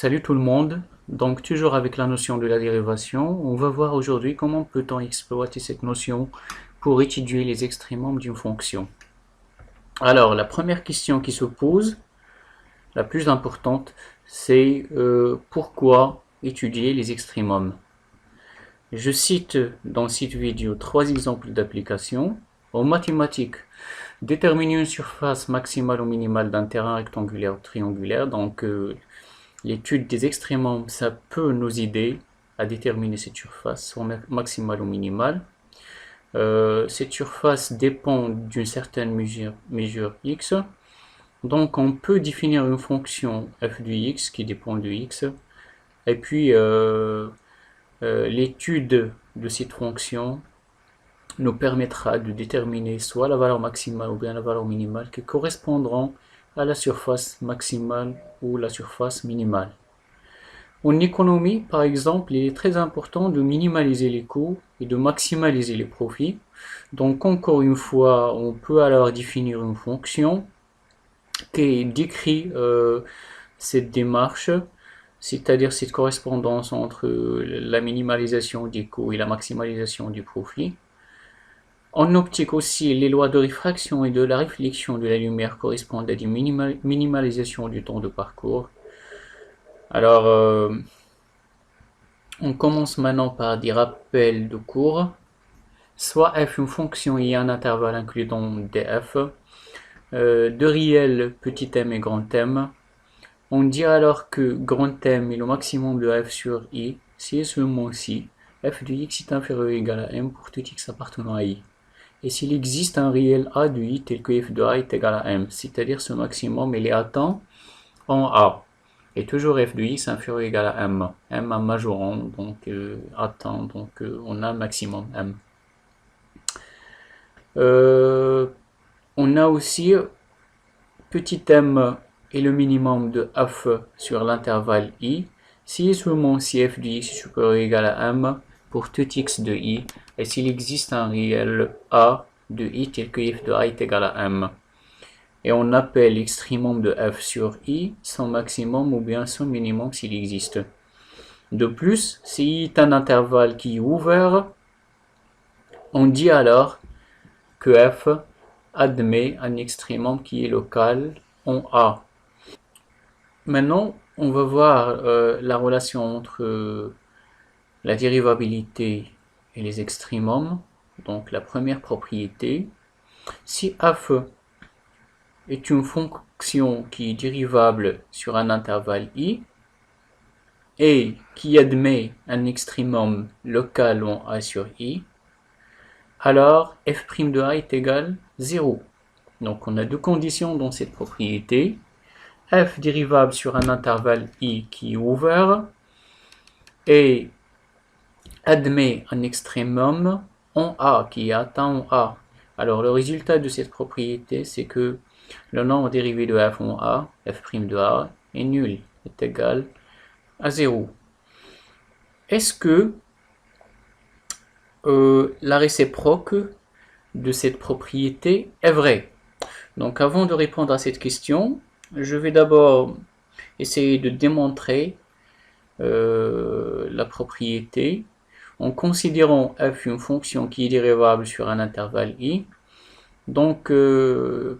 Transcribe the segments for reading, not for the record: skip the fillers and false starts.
Salut tout le monde, donc toujours avec la notion de la dérivation, on va voir aujourd'hui comment peut-on exploiter cette notion pour étudier les extrémums d'une fonction. Alors la première question qui se pose, la plus importante, c'est pourquoi étudier les extrémums. Je cite dans cette vidéo trois exemples d'application. En mathématiques, déterminer une surface maximale ou minimale d'un terrain rectangulaire ou triangulaire, donc l'étude des extrémums, ça peut nous aider à déterminer cette surface, soit maximale ou minimale. Cette surface dépend d'une certaine mesure x. Donc on peut définir une fonction f de x qui dépend de x. Et puis l'étude de cette fonction nous permettra de déterminer soit la valeur maximale ou bien la valeur minimale qui correspondront à la surface maximale ou la surface minimale. En économie, par exemple, il est très important de minimaliser les coûts et de maximaliser les profits. Donc encore une fois, on peut alors définir une fonction qui décrit cette démarche, c'est-à-dire cette correspondance entre la minimalisation des coûts et la maximalisation du profit. En optique aussi, les lois de réfraction et de la réflexion de la lumière correspondent à des minimalisations du temps de parcours. Alors, on commence maintenant par des rappels de cours. Soit f une fonction et un intervalle inclus dans df, de réel petit m et grand m. On dit alors que grand m est le maximum de f sur i si et seulement si f de x est inférieur ou égal à m pour tout x appartenant à i. Et s'il existe un réel a de i tel que f de a est égal à m, c'est-à-dire ce maximum il est atteint en a. Et toujours f de x inférieur ou égal à m. M un majorant, donc atteint, donc on a un maximum m. On a aussi petit m est le minimum de f sur l'intervalle i, si et seulement si f de x est supérieur ou égal à m pour tout x de i, et s'il existe un réel a de i tel que f de a est égal à m. Et on appelle l'extrémum de f sur i son maximum ou bien son minimum s'il existe. De plus, si i est un intervalle qui est ouvert, on dit alors que f admet un extrémum qui est local en a. Maintenant, on va voir la relation entre la dérivabilité et les extrémums. Donc la première propriété, si f est une fonction qui est dérivable sur un intervalle i et qui admet un extrémum local en a sur i, alors f' de a est égal à 0. Donc on a deux conditions dans cette propriété. F dérivable sur un intervalle i qui est ouvert et admet un extrémum en a qui est atteint en a. Alors le résultat de cette propriété, c'est que le nombre dérivé de f en a, f' de a, est nul, est égal à 0. Est-ce que la réciproque de cette propriété est vraie? Donc avant de répondre à cette question, je vais d'abord essayer de démontrer la propriété en considérant f une fonction qui est dérivable sur un intervalle i. Donc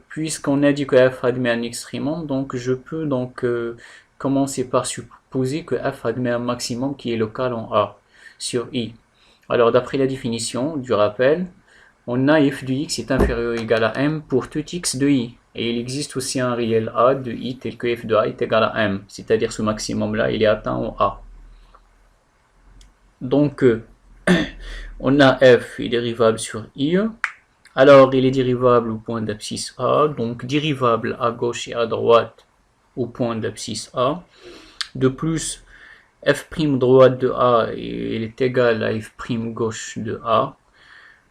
puisqu'on a dit que f admet un extrémum, donc je peux donc commencer par supposer que f admet un maximum qui est local en a sur i. Alors d'après la définition du rappel, on a f de x est inférieur ou égal à m pour tout x de i. Et il existe aussi un réel a de i tel que f de a est égal à m. C'est-à-dire ce maximum-là, il est atteint en a. Donc, on a f est dérivable sur i. Alors, il est dérivable au point d'abscisse a. Donc, dérivable à gauche et à droite au point d'abscisse a. De plus, f' droite de a il est égal à f' gauche de a.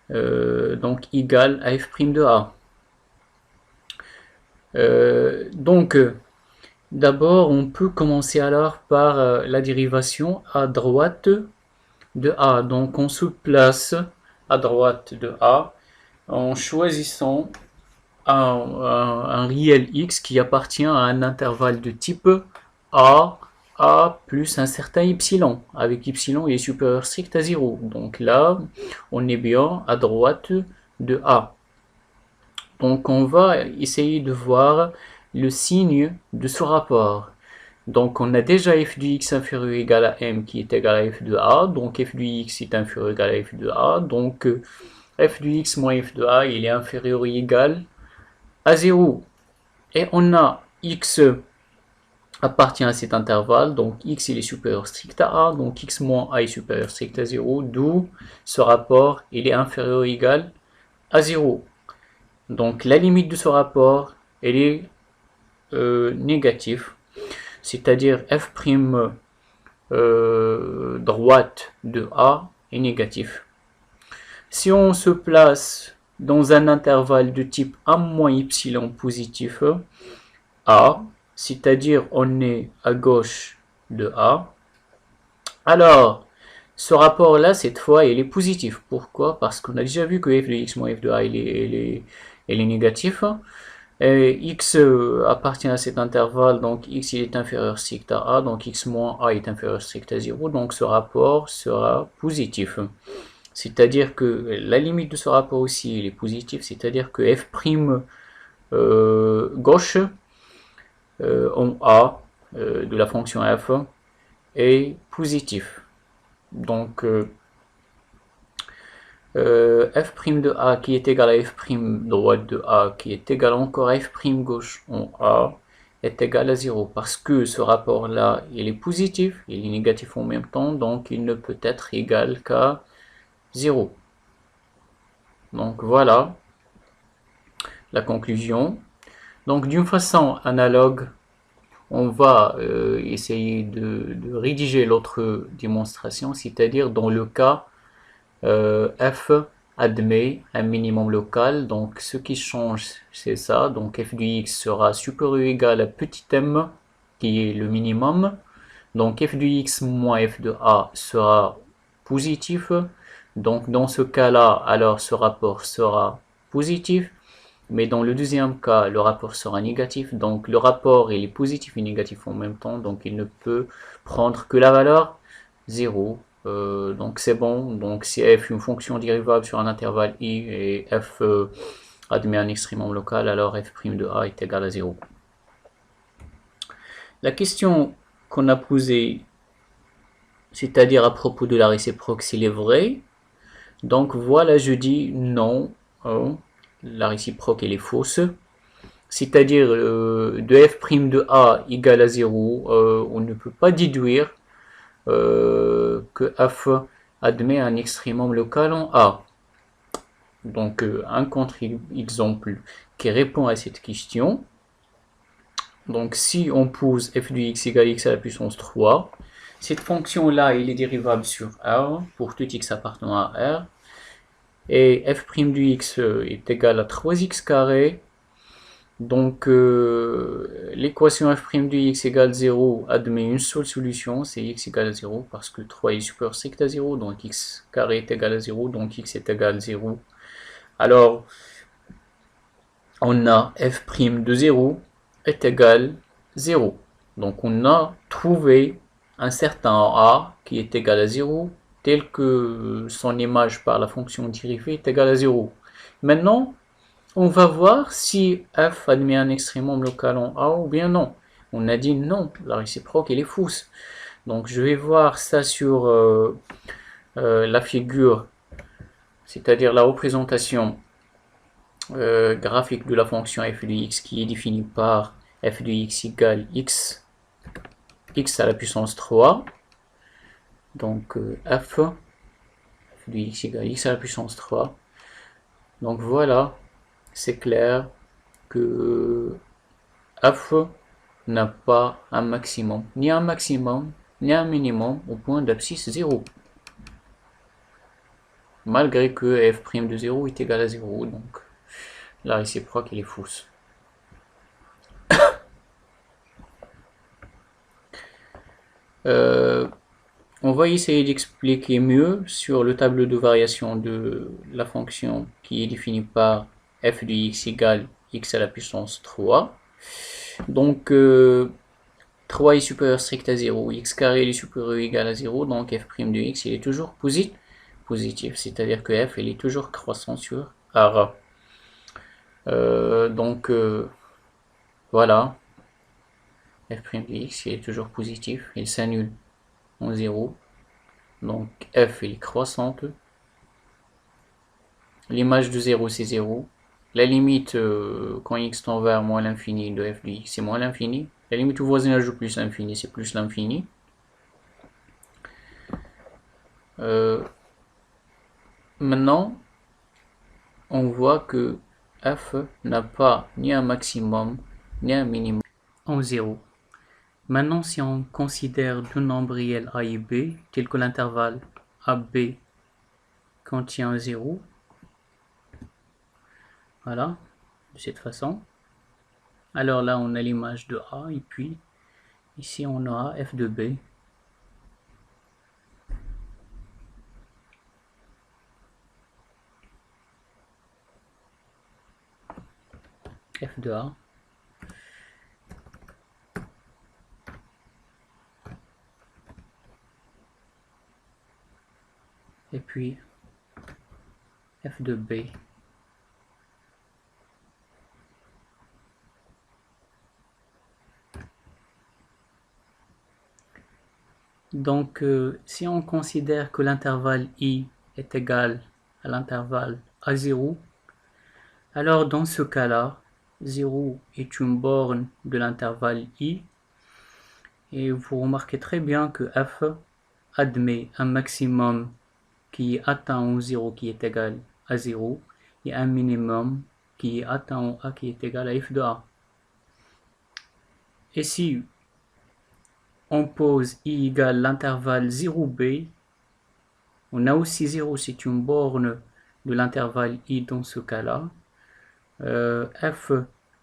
Donc égal à f' de a. Donc d'abord on peut commencer alors par la dérivation à droite de a. Donc on se place à droite de a en choisissant un réel x qui appartient à un intervalle de type a a plus un certain epsilon. Avec epsilon, il est supérieur strict à 0. Donc là, on est bien à droite de A. Donc on va essayer de voir le signe de ce rapport. Donc on a déjà f de x inférieur ou égal à m qui est égal à f de a. Donc f de x est inférieur ou égal à f de a. Donc f de x moins f de a, il est inférieur ou égal à 0. Et on a x appartient à cet intervalle. Donc x il est supérieur strict à a. Donc x moins a est supérieur strict à 0. D'où ce rapport il est inférieur ou égal à 0. Donc la limite de ce rapport elle est négative. C'est-à-dire f' droite de A est négatif. Si on se place dans un intervalle de type A moins epsilon positif A, c'est-à-dire on est à gauche de A, alors ce rapport-là, cette fois, il est positif. Pourquoi? Parce qu'on a déjà vu que f de x moins f de A, il est négatif. Et x appartient à cet intervalle, donc x il est inférieur strict à a, donc x moins a est inférieur strict à 0, donc ce rapport sera positif. C'est-à-dire que la limite de ce rapport aussi il est positif, c'est-à-dire que f' gauche en a de la fonction f est positif. Donc f' de a qui est égal à f' droite de a qui est égal encore à f' gauche en a est égal à 0 parce que ce rapport là il est positif, il est négatif en même temps, donc il ne peut être égal qu'à 0. Donc voilà la conclusion. Donc d'une façon analogue, on va essayer de rédiger l'autre démonstration, c'est-à-dire dans le cas f admet un minimum local, donc ce qui change c'est ça, donc f de x sera supérieur ou égal à petit m qui est le minimum, donc f de x moins f de a sera positif, donc dans ce cas là alors ce rapport sera positif, mais dans le deuxième cas le rapport sera négatif, donc le rapport il est positif et négatif en même temps, donc il ne peut prendre que la valeur 0. Donc c'est bon, donc si f est une fonction dérivable sur un intervalle i et f admet un extrémum local, alors f' de a est égal à 0. La question qu'on a posée, c'est-à-dire à propos de la réciproque, s'il est vrai, donc voilà, je dis non, la réciproque elle est fausse, c'est-à-dire de f' de a égale à 0, on ne peut pas déduire que f admet un extrémum local en A. Donc un contre-exemple qui répond à cette question. Donc si on pose f de x égale x à la puissance 3, cette fonction-là elle est dérivable sur R pour tout x appartenant à R. Et f' de x est égal à 3x carré. Donc l'équation f' de x égale 0 admet une seule solution, c'est x égale à 0, parce que 3 est supérieur strict à 0, donc x carré est égal à 0, donc x est égal à 0. Alors on a f' de 0 est égal à 0. Donc on a trouvé un certain a qui est égal à 0, tel que son image par la fonction dérivée est égale à 0. Maintenant, on va voir si f admet un extrémum local en A ou bien non. On a dit non, la réciproque elle est fausse. Donc je vais voir ça sur la figure, c'est-à-dire la représentation graphique de la fonction f de x qui est définie par f de x égale x à la puissance 3. Donc f de x égale x à la puissance 3. Donc voilà, c'est clair que f n'a pas un maximum, ni un minimum au point d'abscisse 0. Malgré que f' de 0 est égal à 0, donc la réciproque elle est fausse. On va essayer d'expliquer mieux sur le tableau de variation de la fonction qui est définie par f de x égale x à la puissance 3. Donc 3 est supérieur strict à 0, x carré est supérieur ou égal à 0, donc f' de x il est toujours positif, c'est-à-dire que f il est toujours croissant sur R. Voilà, f' de x il est toujours positif, il s'annule en 0, donc f il est croissante. L'image de 0 c'est 0. La limite quand x tend vers moins l'infini de f de x c'est moins l'infini. La limite au voisinage de plus l'infini c'est plus l'infini. Maintenant, on voit que f n'a pas ni un maximum ni un minimum en 0. Maintenant, si on considère deux nombres réels a et b, tel que l'intervalle AB contient 0, voilà, de cette façon, alors là on a l'image de A, et puis ici on aura f de B. F de A. Et puis f de B. Donc, si on considère que l'intervalle I est égal à l'intervalle A0, alors dans ce cas-là, 0 est une borne de l'intervalle I, et vous remarquez très bien que f admet un maximum qui est atteint en 0 qui est égal à 0, et un minimum qui est atteint en A qui est égal à f de A. Et si on pose I égale l'intervalle 0b, on a aussi 0, c'est une borne de l'intervalle I dans ce cas-là. F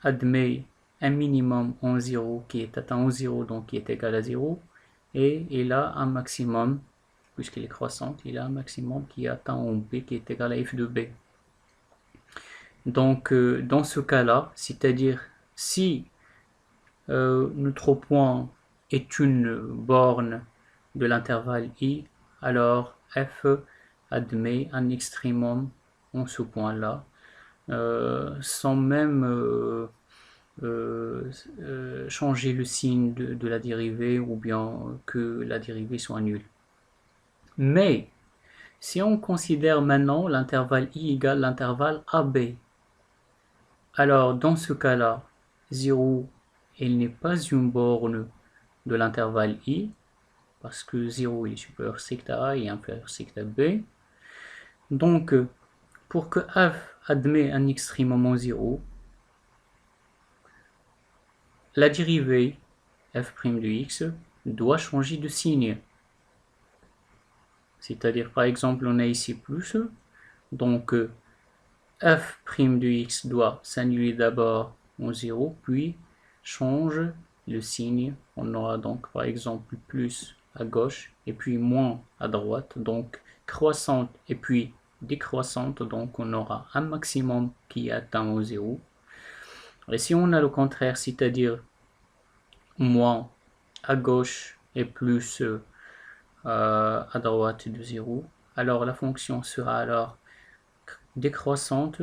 admet un minimum en 0 qui est atteint en 0, donc qui est égal à 0, et il a un maximum, puisqu'il est croissante, il a un maximum qui est atteint en B qui est égal à f de B. Donc dans ce cas-là, c'est-à-dire si notre point est une borne de l'intervalle I, alors f admet un extrémum en ce point-là, sans même changer le signe de la dérivée ou bien que la dérivée soit nulle. Mais si on considère maintenant l'intervalle I égale l'intervalle AB, alors dans ce cas-là, 0 il n'est pas une borne de l'intervalle I, parce que 0 est supérieur strict à A et inférieur strict à B. Donc, pour que f admet un extrémum en 0, la dérivée f' de x doit changer de signe. C'est-à-dire, par exemple, on a ici plus, donc f' de x doit s'annuler d'abord en 0, puis change le signe. On aura donc par exemple plus à gauche et puis moins à droite, donc croissante et puis décroissante, donc on aura un maximum qui est atteint au 0. Et si on a le contraire, c'est-à-dire moins à gauche et plus à droite de 0, alors la fonction sera alors décroissante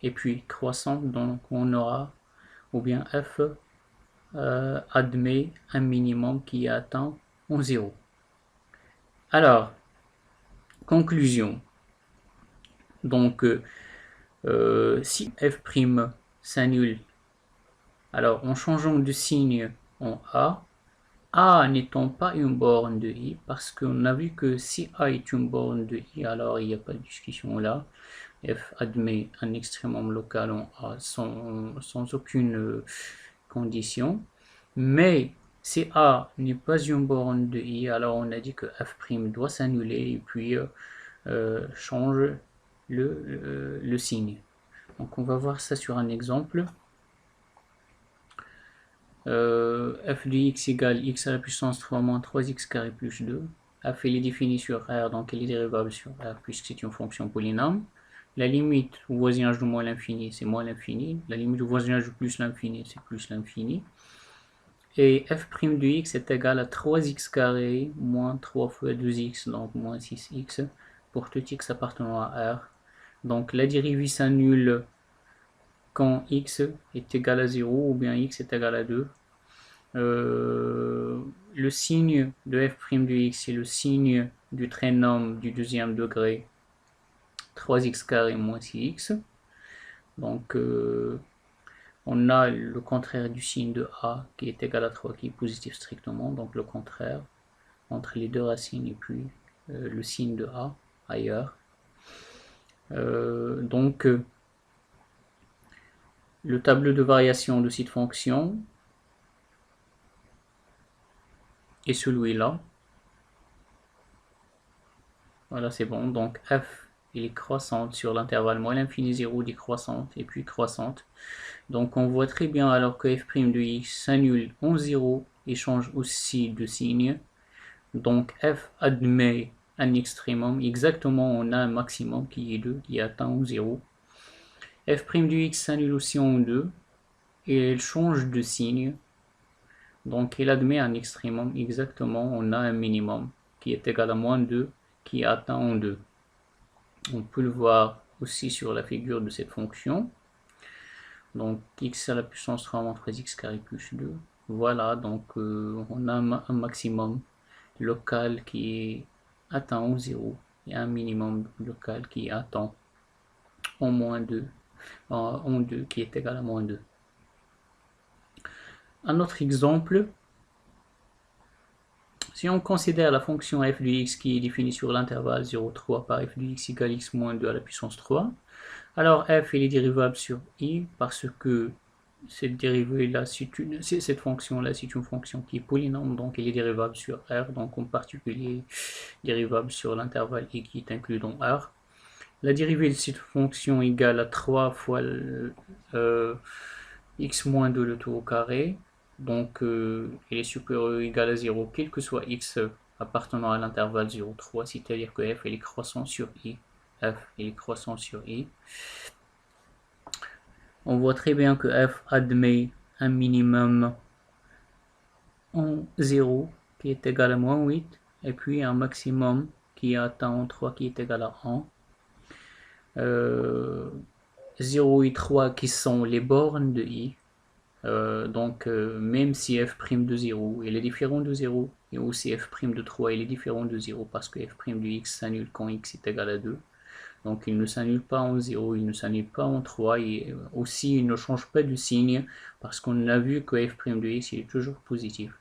et puis croissante, donc on aura, ou bien f admet un minimum qui est atteint en 0. Alors, conclusion. Donc, si f' s'annule, alors en changeant de signe en A n'étant pas une borne de I, parce qu'on a vu que si A est une borne de I, alors il n'y a pas de discussion là. F admet un extrémum local en A sans aucune condition. Mais si A n'est pas une borne de I, alors on a dit que f' doit s'annuler et puis change le signe. Donc on va voir ça sur un exemple. F de x égale x à la puissance 3 moins 3x carré plus 2. F il est défini sur R, donc il est dérivable sur R puisque c'est une fonction polynôme. La limite au voisinage de moins l'infini, c'est moins l'infini. La limite au voisinage de plus l'infini, c'est plus l'infini. Et f' de x est égal à 3x carré moins 3 fois 2x, donc moins 6x, pour tout x appartenant à R. Donc la dérivée s'annule quand x est égal à 0 ou bien x est égal à 2. Le signe de f' de x est le signe du trinôme du deuxième degré, 3x carré moins 6x. Donc on a le contraire du signe de a qui est égal à 3 qui est positif strictement, donc le contraire entre les deux racines et puis le signe de a ailleurs. Donc le tableau de variation de cette fonction est celui-là. Voilà, c'est bon. Donc f est croissante sur l'intervalle moins l'infini 0 décroissante et puis croissante. Donc on voit très bien alors que f' de x s'annule en 0 et change aussi de signe. Donc f admet un extrémum, exactement on a un maximum qui est 2, qui atteint 0. f' de x s'annule aussi en 2 et elle change de signe. Donc il admet un extrémum, exactement on a un minimum qui est égal à moins 2 qui atteint en 2. On peut le voir aussi sur la figure de cette fonction. Donc x à la puissance 3 moins 3x carré plus 2. Voilà, donc on a un maximum local qui atteint en 0 et un minimum local qui atteint en moins 2, en 2 qui est égal à moins 2. Un autre exemple, si on considère la fonction f de x qui est définie sur l'intervalle 0,3 par f de x égale x moins 2 à la puissance 3, alors f est dérivable sur i parce que cette dérivée-là, cette fonction-là, c'est une fonction qui est polynôme, donc elle est dérivable sur R, donc en particulier dérivable sur l'intervalle i qui est inclus dans R. La dérivée de cette fonction égale à 3 fois x moins 2 le tout au carré, donc elle est supérieure ou égale à 0, quel que soit x appartenant à l'intervalle 0,3, c'est-à-dire que f est croissant sur i. F est croissant sur i. On voit très bien que f admet un minimum en 0 qui est égal à moins 8 et puis un maximum qui atteint en 3 qui est égal à 1. 0 et 3 qui sont les bornes de i. Donc même si f' de 0 il est différent de 0 et aussi f' de 3 il est différent de 0 parce que f' de x s'annule quand x est égal à 2. Donc il ne s'annule pas en 0, il ne s'annule pas en 3 et aussi il ne change pas de signe parce qu'on a vu que f' de x il est toujours positif.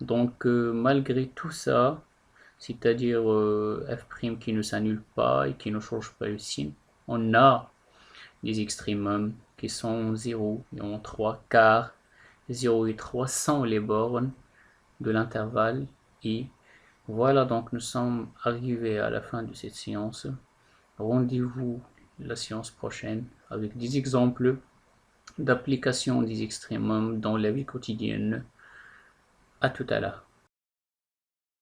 Donc malgré tout ça, c'est-à-dire f' qui ne s'annule pas et qui ne change pas le signe, on a des extrémums qui sont en 0 et en 3 car 0 et 3 sont les bornes de l'intervalle et voilà, donc nous sommes arrivés à la fin de cette séance. Rendez-vous la séance prochaine avec des exemples d'application des extrémums dans la vie quotidienne. À tout à l'heure.